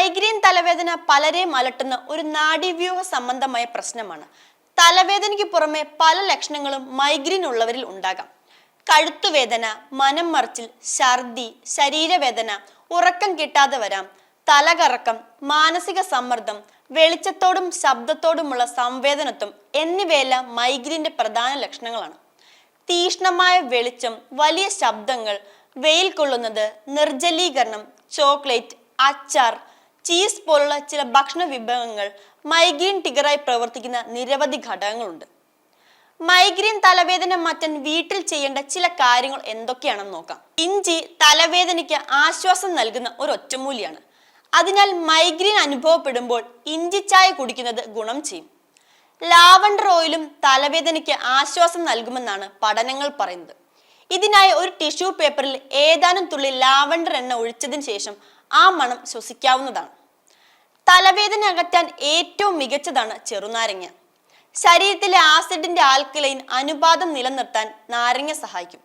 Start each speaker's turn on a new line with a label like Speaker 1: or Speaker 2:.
Speaker 1: Migraine തലവേദന പലരെയും അലട്ടുന്ന ഒരു നാഡീവ്യൂഹ സംബന്ധമായ പ്രശ്നമാണ്. തലവേദനയ്ക്ക് പുറമെ പല ലക്ഷണങ്ങളും മൈഗ്രെയിൻ ഉള്ളവരിൽ ഉണ്ടാകാം. കഴുത്തുവേദന, മനം മറിച്ചിൽ, ഛർദി, ശരീരവേദന, ഉറക്കം കിട്ടാതെ വരാം, തലകറക്കം, മാനസിക സമ്മർദ്ദം, വെളിച്ചത്തോടും ശബ്ദത്തോടുമുള്ള സംവേദനത്വം എന്നിവയെല്ലാം മൈഗ്രെയിന്റെ പ്രധാന ലക്ഷണങ്ങളാണ്. തീക്ഷ്ണമായ വെളിച്ചം, വലിയ ശബ്ദങ്ങൾ, വെയിൽ കൊള്ളുന്നത്, നിർജ്ജലീകരണം, ചോക്ലേറ്റ്, അച്ചാർ, ചീസ് പോലുള്ള ചില ഭക്ഷണ വിഭവങ്ങൾ മൈഗ്രെയിൻ ട്രിഗറായി പ്രവർത്തിക്കുന്ന നിരവധി ഘടകങ്ങളുണ്ട്. മൈഗ്രെയിൻ തലവേദന മാറ്റാൻ വീട്ടിൽ ചെയ്യേണ്ട ചില കാര്യങ്ങൾ എന്തൊക്കെയാണെന്ന് നോക്കാം. ഇഞ്ചി തലവേദനയ്ക്ക് ആശ്വാസം നൽകുന്ന ഒരു ഒറ്റമൂലിയാണ്. അതിനാൽ മൈഗ്രെയിൻ അനുഭവപ്പെടുമ്പോൾ ഇഞ്ചി ചായ കുടിക്കുന്നത് ഗുണം ചെയ്യും. ലാവണ്ടർ ഓയിലും തലവേദനയ്ക്ക് ആശ്വാസം നൽകുമെന്നാണ് പഠനങ്ങൾ പറയുന്നത്. ഇതിനായി ഒരു ടിഷ്യൂ പേപ്പറിൽ ഏതാനും തുള്ളി ലാവണ്ടർ എണ്ണ ഒഴിച്ചതിന് ശേഷം ആ മണം ശ്വസിക്കാവുന്നതാണ്. തലവേദന അകറ്റാൻ ഏറ്റവും മികച്ചതാണ് ചെറുനാരങ്ങ. ശരീരത്തിലെ ആസിഡിന്റെ ആൽക്കലൈൻ അനുപാതം നിലനിർത്താൻ നാരങ്ങ സഹായിക്കും.